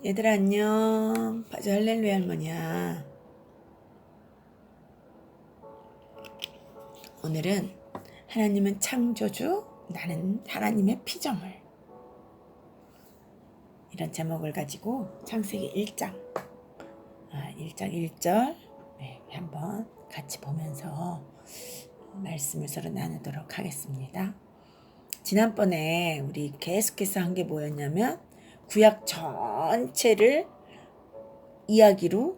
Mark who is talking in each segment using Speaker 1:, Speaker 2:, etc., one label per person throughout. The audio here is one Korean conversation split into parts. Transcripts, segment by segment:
Speaker 1: 얘들아 안녕. 바저 할렐루야 할머니야. 오늘은 하나님은 창조주, 나는 하나님의 피조물, 이런 제목을 가지고 창세기 1장 1장 1절 한번 같이 보면서 말씀을 서로 나누도록 하겠습니다. 지난번에 우리 계속해서 한 게 뭐였냐면 구약 전체를 이야기로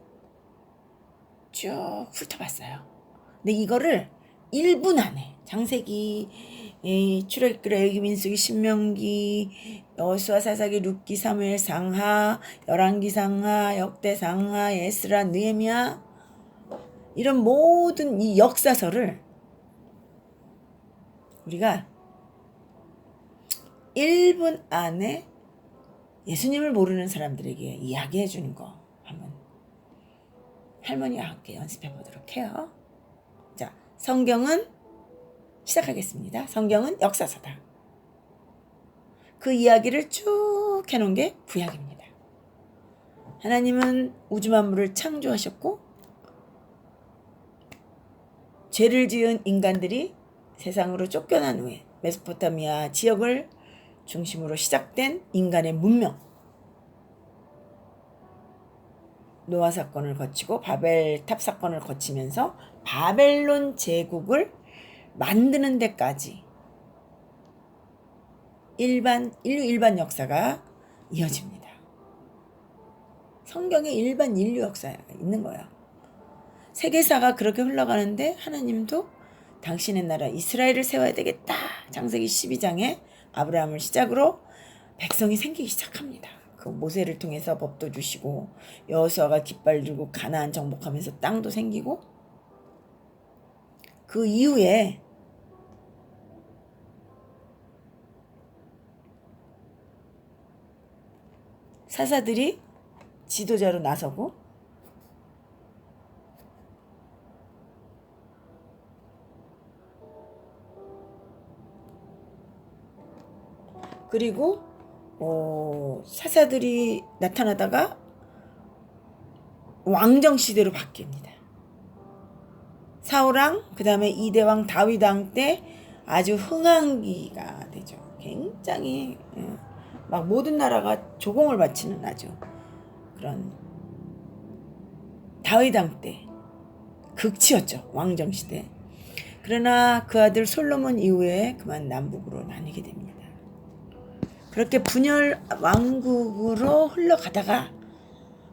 Speaker 1: 쭉 훑어봤어요. 근데 이거를 1분 안에 창세기, 출애굽기, 민수기, 신명기, 여호수아, 사사기, 룻기, 사무엘, 상하, 열왕기, 상하, 역대, 상하, 에스라, 느헤미야, 이런 모든 이 역사서를 우리가 1분 안에 예수님을 모르는 사람들에게 이야기해 주는 거 한번 할머니와 함께 연습해 보도록 해요. 자, 성경은 시작하겠습니다. 성경은 역사서다. 그 이야기를 쭉 해놓은 게 구약입니다. 하나님은 우주 만물을 창조하셨고 죄를 지은 인간들이 세상으로 쫓겨난 후에 메소포타미아 지역을 중심으로 시작된 인간의 문명, 노아 사건을 거치고 바벨탑 사건을 거치면서 바벨론 제국을 만드는 데까지 인류 일반 역사가 이어집니다. 성경에 일반 인류 역사가 있는 거예요. 세계사가 그렇게 흘러가는데 하나님도 당신의 나라 이스라엘을 세워야 되겠다. 창세기 12장에 아브라함을 시작으로 백성이 생기기 시작합니다. 그 모세를 통해서 법도 주시고 여호수아가 깃발 들고 가나안 정복하면서 땅도 생기고, 그 이후에 사사들이 지도자로 나서고 그리고 사사들이 나타나다가 왕정시대로 바뀝니다. 사울왕, 그 다음에 이대왕 다윗왕 때 아주 흥한기가 되죠. 굉장히 막 모든 나라가 조공을 바치는 아주 그런 다윗왕 때 극치였죠. 왕정시대. 그러나 그 아들 솔로몬 이후에 그만 남북으로 나뉘게 됩니다. 그렇게 분열 왕국으로 흘러가다가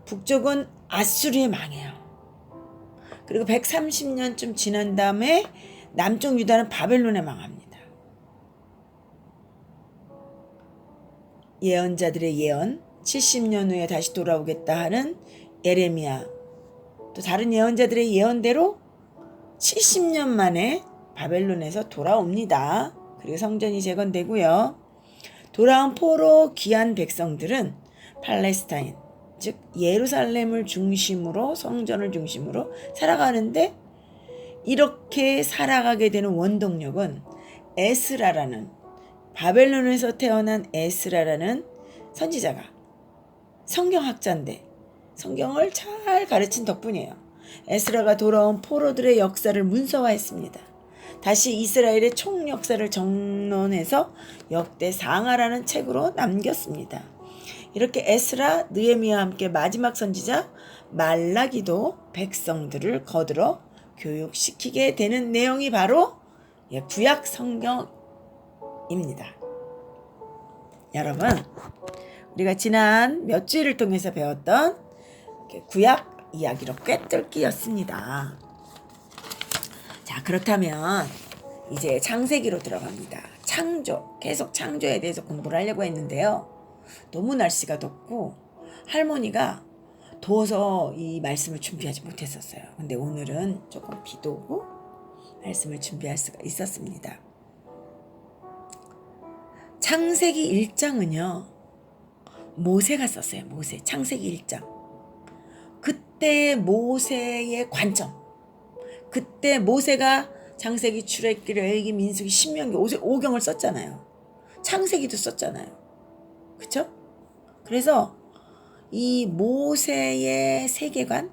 Speaker 1: 북쪽은 아수르에 망해요. 그리고 130년쯤 지난 다음에 남쪽 유다는 바벨론에 망합니다. 예언자들의 예언, 70년 후에 다시 돌아오겠다 하는 예레미야, 또 다른 예언자들의 예언대로 70년 만에 바벨론에서 돌아옵니다. 그리고 성전이 재건되고요. 돌아온 포로 귀한 백성들은 팔레스타인, 즉 예루살렘을 중심으로, 성전을 중심으로 살아가는데, 이렇게 살아가게 되는 원동력은 에스라라는, 바벨론에서 태어난 에스라라는 선지자가 성경학자인데 성경을 잘 가르친 덕분이에요. 에스라가 돌아온 포로들의 역사를 문서화했습니다. 다시 이스라엘의 총 역사를 정론해서 역대 상하라는 책으로 남겼습니다. 이렇게 에스라, 느헤미야와 함께 마지막 선지자 말라기도 백성들을 거들어 교육시키게 되는 내용이 바로 구약 성경입니다. 여러분, 우리가 지난 몇 주일을 통해서 배웠던 구약 이야기로 꿰뚫기였습니다. 자, 그렇다면 이제 창세기로 들어갑니다. 창조, 계속 창조에 대해서 공부를 하려고 했는데요. 너무 날씨가 덥고 할머니가 더워서 이 말씀을 준비하지 못했었어요. 근데 오늘은 조금 비도 오고 말씀을 준비할 수가 있었습니다. 창세기 1장은요, 모세가 썼어요. 모세. 창세기 1장. 그때 모세의 관점. 그때 모세가 창세기, 출애굽기, 레위기, 민수기, 신명기, 5경을 썼잖아요. 창세기도 썼잖아요. 그쵸? 그래서 이 모세의 세계관,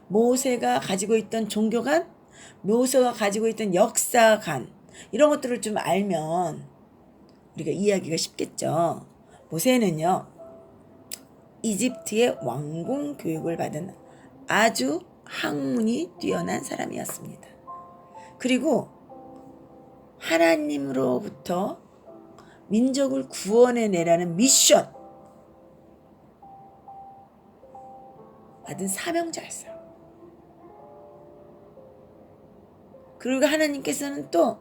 Speaker 1: 모세가 가지고 있던 종교관, 모세가 가지고 있던 역사관, 이런 것들을 좀 알면 우리가 이해하기가 쉽겠죠. 모세는요, 이집트의 왕궁 교육을 받은 아주 학문이 뛰어난 사람이었습니다. 그리고 하나님으로부터 민족을 구원해내라는 미션 받은 사명자였어요. 그리고 하나님께서는 또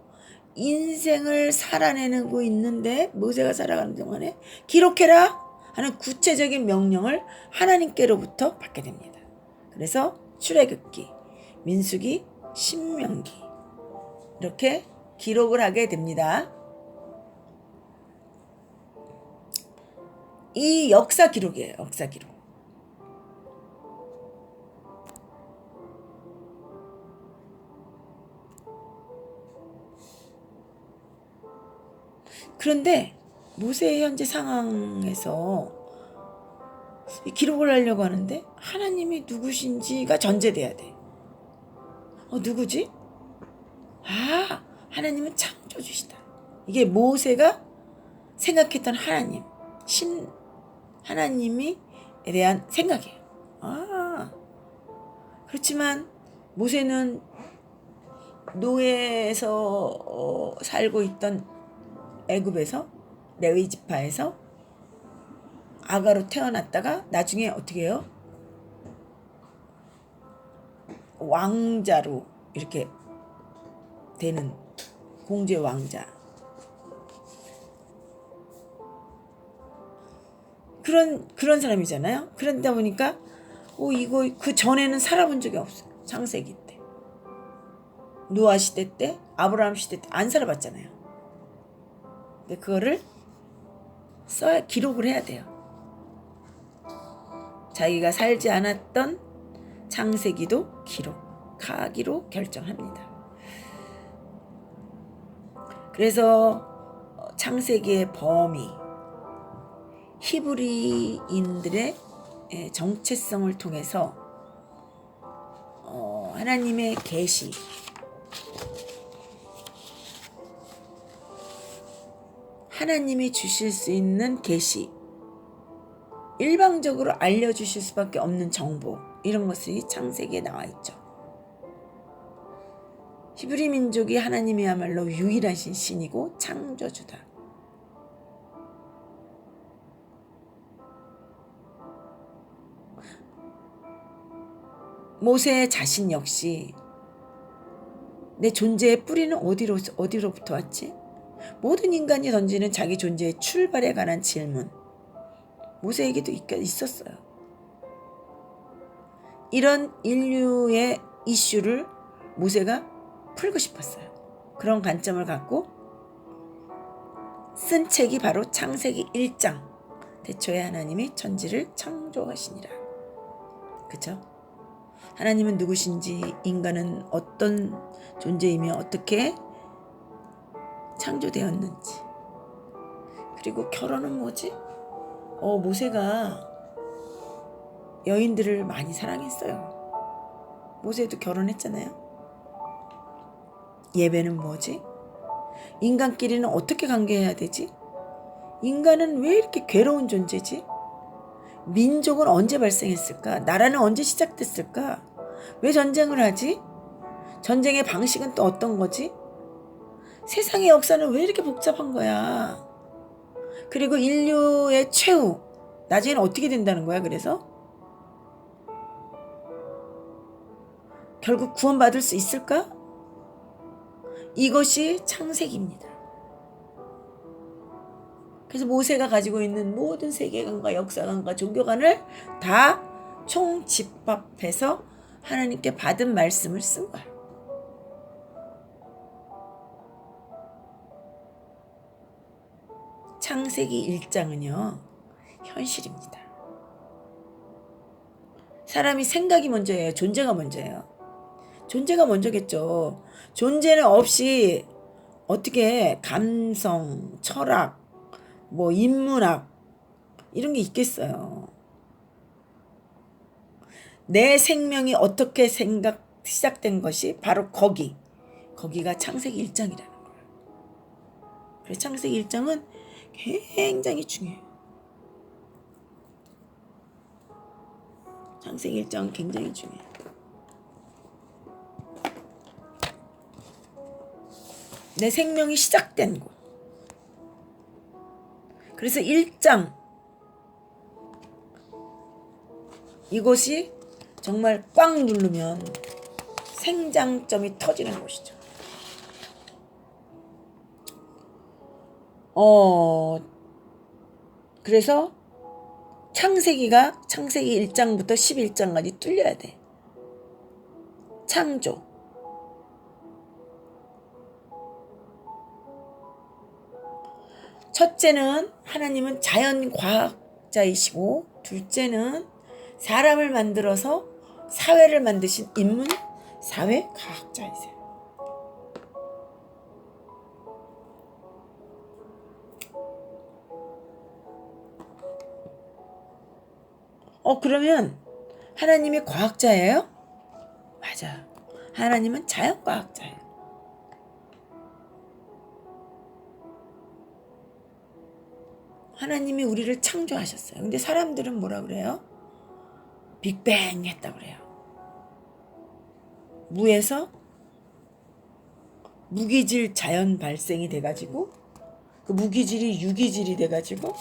Speaker 1: 인생을 살아내고 있는데 모세가 살아가는 동안에 기록해라 하는 구체적인 명령을 하나님께로부터 받게 됩니다. 그래서 출애굽기, 민수기, 신명기 이렇게 기록을 하게 됩니다. 이 역사 기록이에요. 역사 기록. 그런데 모세의 현재 상황에서 기록을 하려고 하는데 하나님이 누구신지가 전제돼야 돼. 누구지? 하나님은 창조주시다. 이게 모세가 생각했던 하나님, 하나님이 대한 생각이에요. 그렇지만 모세는 노예에서 살고 있던 애굽에서 레위 지파에서 아가로 태어났다가 나중에 어떻게 해요? 왕자로 이렇게 되는 공주의 왕자. 그런 사람이잖아요. 그러다 보니까 이거 그 전에는 살아본 적이 없어요. 창세기 때, 노아 시대 때, 아브라함 시대 때 안 살아봤잖아요. 근데 그거를 기록을 해야 돼요. 자기가 살지 않았던 창세기도 기록하기로 결정합니다. 그래서 창세기의 범위, 히브리인들의 정체성을 통해서 하나님의 계시, 하나님이 주실 수 있는 계시, 일방적으로 알려주실 수밖에 없는 정보, 이런 것이 창세기에 나와 있죠. 히브리 민족이 하나님이야말로 유일하신 신이고 창조주다. 모세 자신 역시 내 존재의 뿌리는 어디로부터 왔지? 모든 인간이 던지는 자기 존재의 출발에 관한 질문, 모세에게도 있었어요. 이런 인류의 이슈를 모세가 풀고 싶었어요. 그런 관점을 갖고 쓴 책이 바로 창세기 1장. 태초에 하나님이 천지를 창조하시니라. 그죠? 하나님은 누구신지, 인간은 어떤 존재이며 어떻게 창조되었는지, 그리고 결혼은 뭐지? 모세가 여인들을 많이 사랑했어요. 모세도 결혼했잖아요. 예배는 뭐지? 인간끼리는 어떻게 관계해야 되지? 인간은 왜 이렇게 괴로운 존재지? 민족은 언제 발생했을까? 나라는 언제 시작됐을까? 왜 전쟁을 하지? 전쟁의 방식은 또 어떤 거지? 세상의 역사는 왜 이렇게 복잡한 거야? 그리고 인류의 최후, 나중에는 어떻게 된다는 거야? 그래서 결국 구원받을 수 있을까? 이것이 창세기입니다. 그래서 모세가 가지고 있는 모든 세계관과 역사관과 종교관을 다 총집합해서 하나님께 받은 말씀을 쓴 거야. 창세기 1장은요, 현실입니다. 사람이 생각이 먼저예요? 존재가 먼저예요? 존재가 먼저겠죠. 존재는 없이 어떻게 감성, 철학, 인문학 이런 게 있겠어요. 내 생명이 어떻게 시작된 것이 바로 거기가 창세기 1장이라는 거예요. 그래서 창세기 1장은 굉장히 중요해요. 창세기 1장은 굉장히 중요해요. 내 생명이 시작된 곳. 그래서 1장 이곳이 정말 꽉 누르면 생장점이 터지는 곳이죠. 그래서 창세기 1장부터 11장까지 뚫려야 돼. 창조. 첫째는 하나님은 자연과학자이시고, 둘째는 사람을 만들어서 사회를 만드신 인문 사회과학자이세요. 그러면 하나님이 과학자예요? 맞아요. 하나님은 자연과학자예요. 하나님이 우리를 창조하셨어요. 근데 사람들은 뭐라 그래요? 빅뱅 했다 그래요. 무에서 무기질 자연 발생이 돼가지고 그 무기질이 유기질이 돼가지고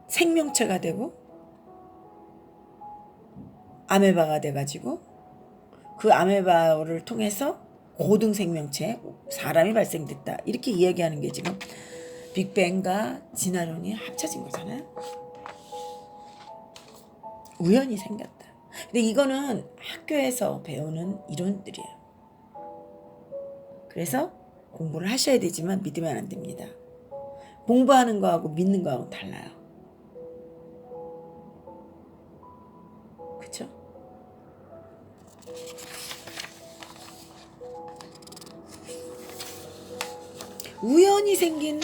Speaker 1: 생명체가 되고 아메바가 돼가지고 그 아메바를 통해서 고등 생명체 사람이 발생됐다, 이렇게 이야기하는 게 지금 빅뱅과 진화론이 합쳐진 거잖아요. 우연히 생겼다. 근데 이거는 학교에서 배우는 이론들이에요. 그래서 공부를 하셔야 되지만 믿으면 안 됩니다. 공부하는 거하고 믿는 거하고 달라요. 그렇죠? 우연히 생긴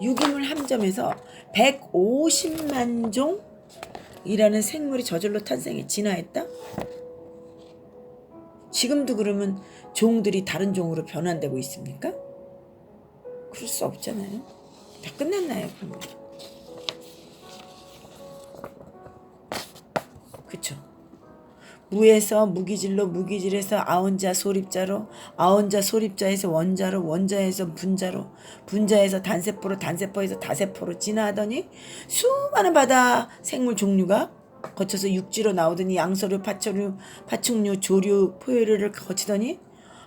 Speaker 1: 유기물 함정에서 150만 종이라는 생물이 저절로 탄생해 진화했다? 지금도 그러면 종들이 다른 종으로 변환되고 있습니까? 그럴 수 없잖아요. 다 끝났나요, 그러면? 그쵸? 무에서 무기질로, 무기질에서 아원자 소립자로, 아원자 소립자에서 원자로, 원자에서 분자로, 분자에서 단세포로, 단세포에서 다세포로 진화하더니 수많은 바다 생물 종류가 거쳐서 육지로 나오더니 양서류, 파초류, 파충류, 조류, 포유류를 거치더니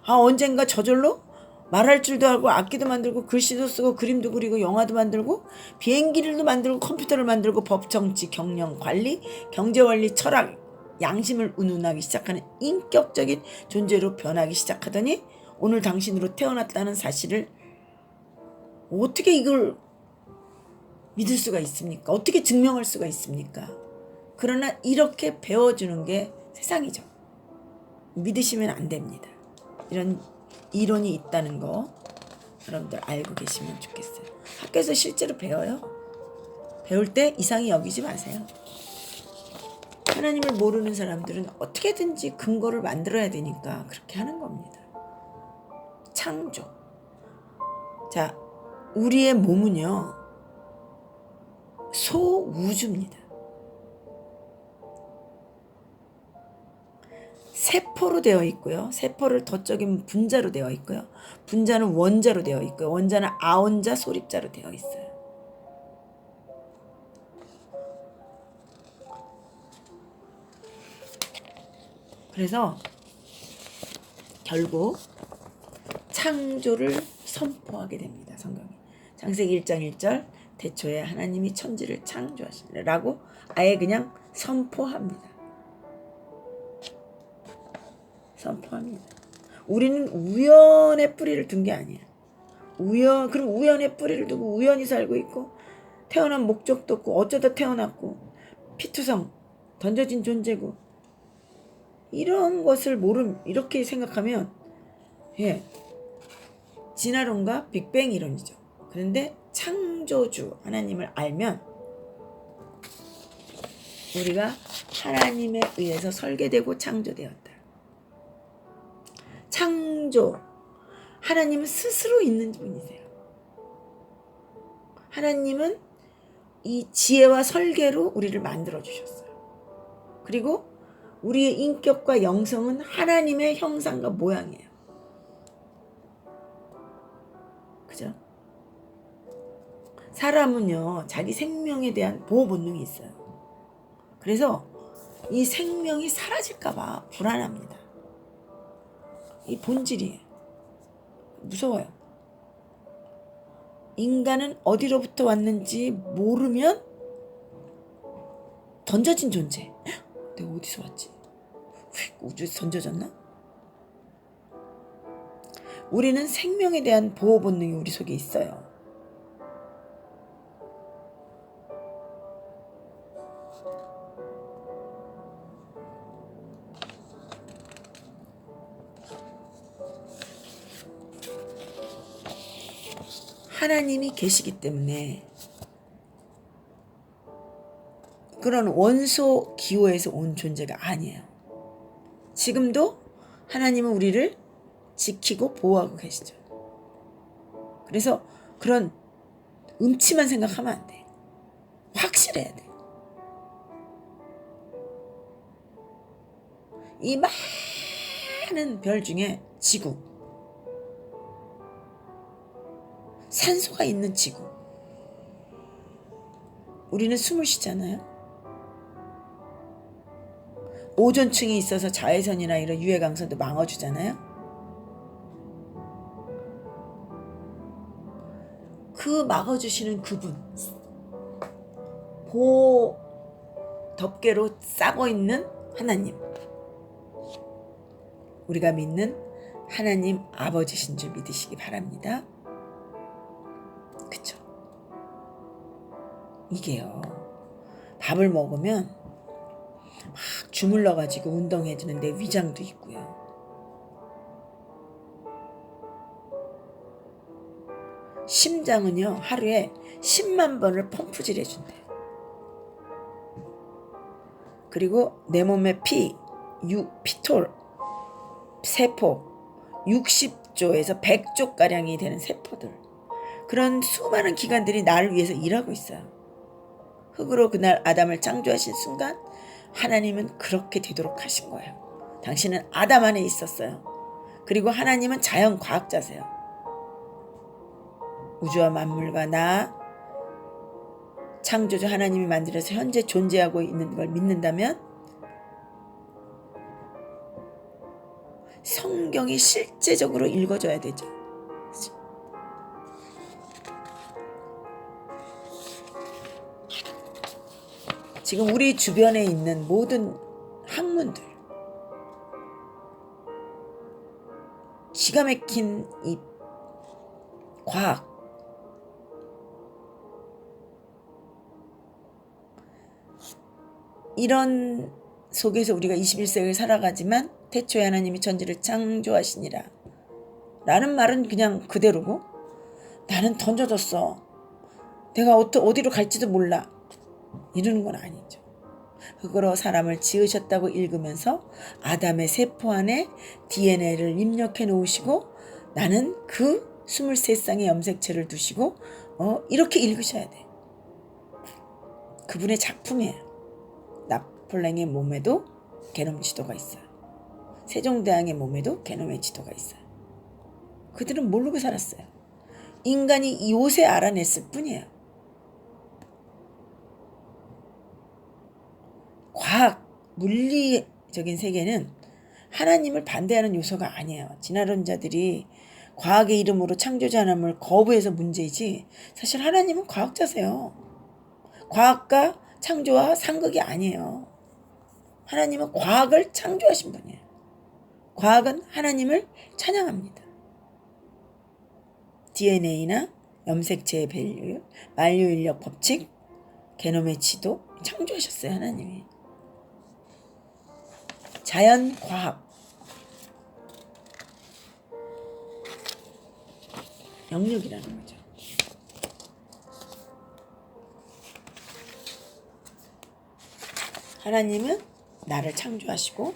Speaker 1: 언젠가 저절로 말할 줄도 알고 악기도 만들고 글씨도 쓰고 그림도 그리고 영화도 만들고 비행기를 만들고 컴퓨터를 만들고 법, 정치, 경영, 관리, 경제원리, 철학, 양심을 운운하기 시작하는 인격적인 존재로 변하기 시작하더니 오늘 당신으로 태어났다는 사실을 어떻게 이걸 믿을 수가 있습니까? 어떻게 증명할 수가 있습니까? 그러나 이렇게 배워주는 게 세상이죠. 믿으시면 안 됩니다. 이런 이론이 있다는 거 여러분들 알고 계시면 좋겠어요. 학교에서 실제로 배워요. 배울 때 이상히 여기지 마세요. 하나님을 모르는 사람들은 어떻게든지 근거를 만들어야 되니까 그렇게 하는 겁니다. 창조. 자, 우리의 몸은요, 소우주입니다. 세포로 되어 있고요. 세포를 덧적이면 분자로 되어 있고요. 분자는 원자로 되어 있고요. 원자는 아원자 소립자로 되어 있어요. 그래서 결국 창조를 선포하게 됩니다. 성경이. 창세기 1장 1절 태초에 하나님이 천지를 창조하시라고 아예 그냥 선포합니다. 선포합니다. 우리는 우연의 뿌리를 둔 게 아니야. 그럼 우연의 뿌리를 두고 우연히 살고 있고 태어난 목적도 없고 어쩌다 태어났고 피투성 던져진 존재고 이런 것을 이렇게 생각하면 진화론과 빅뱅 이론이죠. 그런데 창조주 하나님을 알면 우리가 하나님에 의해서 설계되고 창조되었다. 창조, 하나님은 스스로 있는 분이세요. 하나님은 이 지혜와 설계로 우리를 만들어 주셨어요. 그리고 우리의 인격과 영성은 하나님의 형상과 모양이에요. 그죠? 사람은요, 자기 생명에 대한 보호 본능이 있어요. 그래서 이 생명이 사라질까봐 불안합니다. 이 본질이에요. 무서워요. 인간은 어디로부터 왔는지 모르면 던져진 존재. 내가 어디서 왔지? 우주에서 던져졌나? 우리는 생명에 대한 보호 본능이 우리 속에 있어요. 하나님이 계시기 때문에 그런 원소 기호에서 온 존재가 아니에요. 지금도 하나님은 우리를 지키고 보호하고 계시죠. 그래서 그런 음침한 생각하면 안 돼. 확실해야 돼. 이 많은 별 중에 지구, 산소가 있는 지구, 우리는 숨을 쉬잖아요. 오존층이 있어서 자외선이나 이런 유해광선도 막아주잖아요. 그 막아주시는 그분, 보호 덮개로 싸고 있는 하나님, 우리가 믿는 하나님 아버지신 줄 믿으시기 바랍니다. 그쵸? 이게요, 밥을 먹으면 막 주물러가지고 운동해주는데 위장도 있고요. 심장은요, 하루에 10만 번을 펌프질 해준대요. 그리고 내 몸의 피톨, 세포 60조에서 100조가량이 되는 세포들, 그런 수많은 기관들이 나를 위해서 일하고 있어요. 흙으로 그날 아담을 창조하신 순간 하나님은 그렇게 되도록 하신 거예요. 당신은 아담 안에 있었어요. 그리고 하나님은 자연과학자세요. 우주와 만물과 나, 창조주 하나님이 만들어서 현재 존재하고 있는 걸 믿는다면 성경이 실제적으로 읽어줘야 되죠. 지금 우리 주변에 있는 모든 학문들, 기가 막힌 이 과학, 이런 속에서 우리가 21세기를 살아가지만 태초에 하나님이 천지를 창조하시니라 라는 말은 그냥 그대로고, 나는 던져졌어, 내가 어디로 갈지도 몰라, 이러는 건 아니죠. 흙으로 사람을 지으셨다고 읽으면서 아담의 세포 안에 DNA를 입력해 놓으시고 나는 그 23쌍의 염색체를 두시고 이렇게 읽으셔야 돼. 그분의 작품이에요. 나폴레옹의 몸에도 게놈 지도가 있어요. 세종대왕의 몸에도 게놈의 지도가 있어요. 그들은 모르고 살았어요. 인간이 요새 알아냈을 뿐이에요. 과학, 물리적인 세계는 하나님을 반대하는 요소가 아니에요. 진화론자들이 과학의 이름으로 창조자 하나님을 거부해서 문제이지, 사실 하나님은 과학자세요. 과학과 창조와 상극이 아니에요. 하나님은 과학을 창조하신 분이에요. 과학은 하나님을 찬양합니다. DNA나 염색체의 밸류, 만류인력 법칙, 게놈의 지도 창조하셨어요, 하나님이. 자연과학, 영역이라는 거죠. 하나님은 나를 창조하시고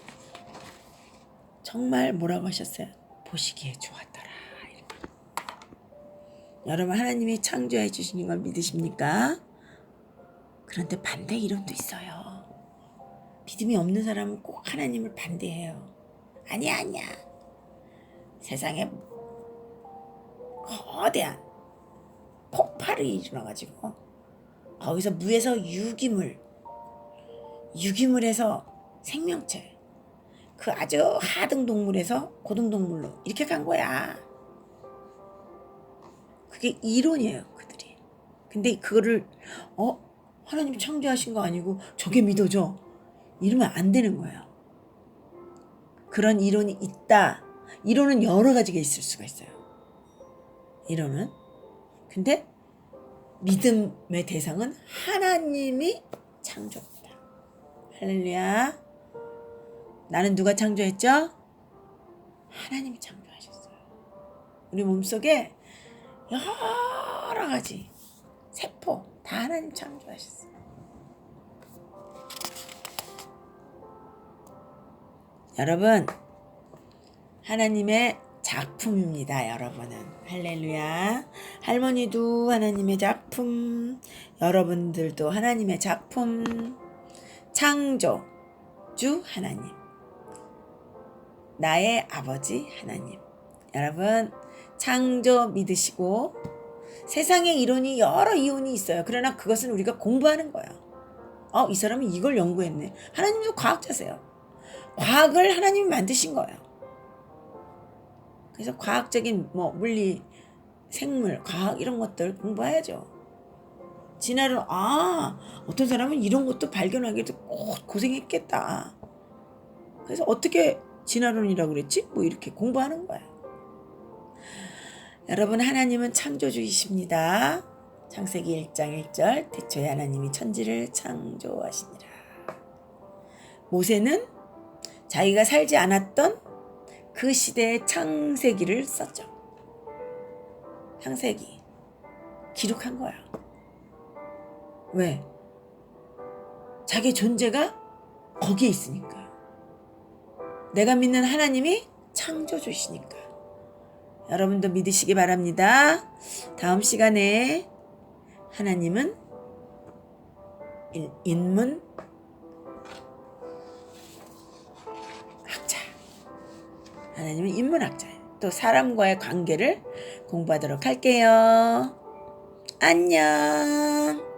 Speaker 1: 정말 뭐라고 하셨어요? 보시기에 좋았더라. 여러분 하나님이 창조해 주시는 걸 믿으십니까? 그런데 반대 이론도 있어요. 믿음이 없는 사람은 꼭 하나님을 반대해요. 아니야. 세상에 거대한 폭발이 일어나가지고 거기서 무에서 유기물에서 생명체, 그 아주 하등 동물에서 고등 동물로 이렇게 간 거야. 그게 이론이에요, 그들이. 근데 그거를 하나님 창조하신 거 아니고 저게 믿어져, 이러면 안 되는 거예요. 그런 이론이 있다. 이론은 여러 가지가 있을 수가 있어요. 이론은. 근데 믿음의 대상은 하나님이 창조했다. 할렐루야. 나는 누가 창조했죠? 하나님이 창조하셨어요. 우리 몸속에 여러 가지 세포 다 하나님 창조하셨어요. 여러분, 하나님의 작품입니다. 여러분은. 할렐루야. 할머니도 하나님의 작품, 여러분들도 하나님의 작품. 창조주 하나님, 나의 아버지 하나님. 여러분 창조 믿으시고, 세상의 이론이 여러 이론이 있어요. 그러나 그것은 우리가 공부하는 거예요. 이 사람은 이걸 연구했네. 하나님도 과학자세요. 과학을 하나님이 만드신 거예요. 그래서 과학적인 물리, 생물, 과학 이런 것들 공부해야죠. 진화론, 어떤 사람은 이런 것도 발견하기도 고생했겠다. 그래서 어떻게 진화론이라고 그랬지? 이렇게 공부하는 거야. 여러분, 하나님은 창조주이십니다. 창세기 1장 1절, 태초에 하나님이 천지를 창조하시니라. 모세는 자기가 살지 않았던 그 시대의 창세기를 썼죠. 창세기 기록한 거야. 왜? 자기 존재가 거기에 있으니까. 내가 믿는 하나님이 창조주시니까. 여러분도 믿으시기 바랍니다. 다음 시간에 하나님은 인문학자, 하나님은 인문학자예요. 또 사람과의 관계를 공부하도록 할게요. 안녕.